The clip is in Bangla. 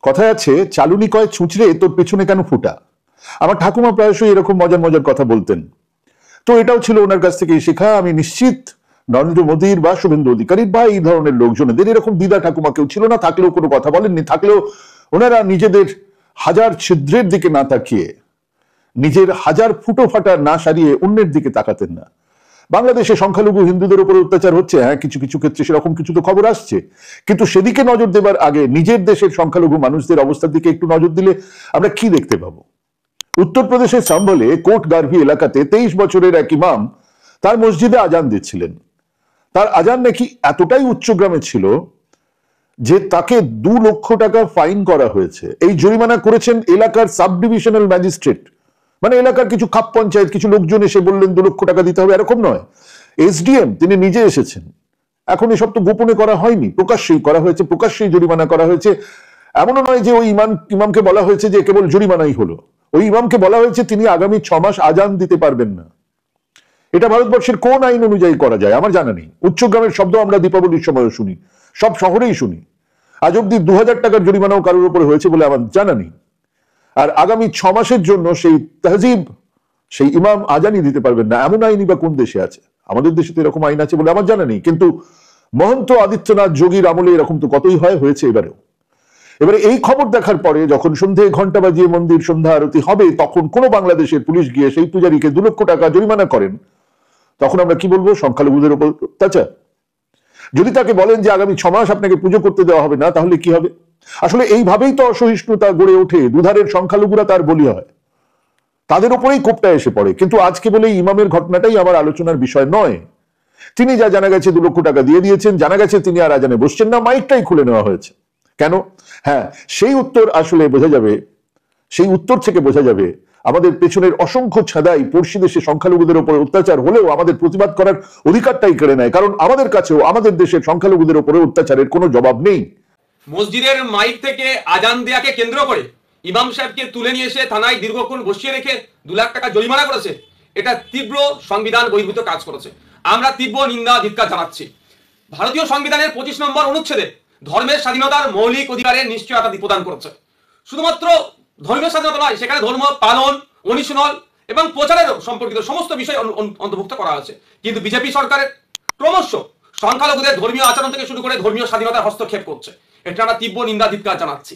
কথায় আছে চালুনি কয় ছুঁচড়ে তোর পেছনে কেন ফুটা। আমার ঠাকুমা প্রায়শই এরকম মজার মজার কথা বলতেন। তো এটাও ছিল ওনার কাছ থেকে শেখা। আমি নিশ্চিত নরেন্দ্র মোদীর বা শুভেন্দু অধিকারীর বা এই ধরনের লোকজনেদের এরকম দিদা ঠাকুমা কেউ ছিল না, থাকলেও কোনো কথা বলেননি, থাকলেও ওনারা নিজেদের হাজার ছিদ্রের দিকে না তাকিয়ে, নিজের হাজার ফুটো ফাটা না সারিয়ে অন্যের দিকে তাকাতেন না। বাংলাদেশে সংখ্যালঘু হিন্দুদের উপর অত্যাচার হচ্ছে, হ্যাঁ কিছু কিছু ক্ষেত্রে সেরকম কিছু তো খবর আসছে, কিন্তু সেদিকে নজর দেবার আগে নিজের দেশের সংখ্যালঘু মানুষদের অবস্থার দিকে একটু নজর দিলে আমরা কি দেখতে পাবো? উত্তরপ্রদেশের সম্ভলে কোট গার্ভি এলাকাতে 23 বছরের এক ইমাম তার মসজিদে আজান দিচ্ছিলেন। তার আজান নাকি এতটাই উচ্চগ্রামে ছিল যে তাকে 2 লক্ষ টাকা ফাইন করা হয়েছে। এই জরিমানা করেছেন এলাকার সাব ডিভিশনাল ম্যাজিস্ট্রেট। মানে এলাকার কিছু খাপ পঞ্চায়েত কিছু লোকজন এসে বললেন 2 লক্ষ টাকা দিতে হবে, এরকম নয়। এসডিএম তিনি নিজে এসেছেন। এখন এসব তো গোপনে করা হয়নি, প্রকাশ্যেই করা হয়েছে, প্রকাশ্যেই জরিমানা করা হয়েছে। এমনও নয় যে ওই ইমামকে বলা হয়েছে যে কেবল জরিমানাই হলো। ওই ইমামকে বলা হয়েছে তিনি আগামী 6 মাস আজান দিতে পারবেন না। এটা ভারতবর্ষের কোন আইন অনুযায়ী করা যায় আমার জানা নেই। উচ্চগ্রামের শব্দ আমরা দীপাবলির সময় শুনি, সব শহরেই শুনি। আজ অব্দি 2000 টাকার জরিমানাও কারোর উপরে হয়েছে বলে আমার জানা নেই। আর আগামী 6 মাসের জন্য সেই তাহজিব, সেই ইমাম আজানই দিতে পারবেন না, এমন আইনই বা কোন দেশে আছে? আমাদের দেশে তো এরকম আইন আছে বলে আমার জানা নেই, কিন্তু মহন্ত আদিত্যনাথ যোগীর আমলে এরকম তো কতই হয়েছে এবারেও। এবারে এই খবর দেখার পরে যখন সন্ধে ঘন্টা বাজিয়ে মন্দির সন্ধ্যা আরতি হবে, তখন কোন বাংলাদেশের পুলিশ গিয়ে সেই পূজারীকে 2 লক্ষ টাকা জরিমানা করেন, তখন আমরা কি বলবো? সংখ্যালঘুদের উপর অত্যাচার। যদি তাকে বলেন যে আগামী 6 মাস আপনাকে পুজো করতে দেওয়া হবে না, তাহলে কি হবে? আসলে এইভাবেই তো অসহিষ্ণুতা গড়ে ওঠে, দুধারের সংখ্যালঘুরা তার বলি হয়, তাদের উপরেই কোপটা এসে পড়ে। কিন্তু আজকে বলে ইমামের ঘটনাটাই আমার আলোচনার বিষয় নয়। তিনি যা জানা গেছে 2 লক্ষ টাকা দিয়ে দিয়েছেন, জানা গেছে তিনি আর আজানে বসছেন না, মাইকটাই খুলে নেওয়া হয়েছে। কেন? হ্যাঁ, সেই উত্তর আসলে বোঝা যাবে, সেই উত্তর থেকে বোঝা যাবে আমাদের পেছনের অসংখ্য ছাদাই পড়শি দেশে সংখ্যালঘুদের উপর অত্যাচার হলেও আমাদের প্রতিবাদ করার অধিকারটাই কেড়ে নেয়, কারণ আমাদের কাছেও আমাদের দেশের সংখ্যালঘুদের উপরে অত্যাচারের কোনো জবাব নেই। মসজিদের মাইক থেকে আজান দেয়াকে কেন্দ্র করে ইমাম সাহেবকে তুলে নিয়ে এসে থানায় দীর্ঘক্ষণ বসিয়ে রেখে 2 লাখ টাকা জরিমানা করেছে। এটা তীব্র সংবিধান বহির্ভূত কাজ করেছে। আমরা তীব্র নিন্দা ধিক্কার জানাচ্ছি। ভারতীয় সংবিধানের 25 নম্বর অনুচ্ছেদে ধর্মের স্বাধীনতার মৌলিক অধিকারের নিশ্চয়তা প্রদান করেছে। শুধুমাত্র ধর্মীয় স্বাধীনতা নয়, সেখানে ধর্ম পালন, অনুশীলন এবং প্রচারের সম্পর্কিত সমস্ত বিষয় অন্তর্ভুক্ত করা আছে। কিন্তু বিজেপি সরকারের ক্রমশ সংখ্যালঘুদের ধর্মীয় আচরণ থেকে শুরু করে ধর্মীয় স্বাধীনতার হস্তক্ষেপ করছে। এটা আমরা তীব্র নিন্দা ধিক্কার জানাচ্ছি।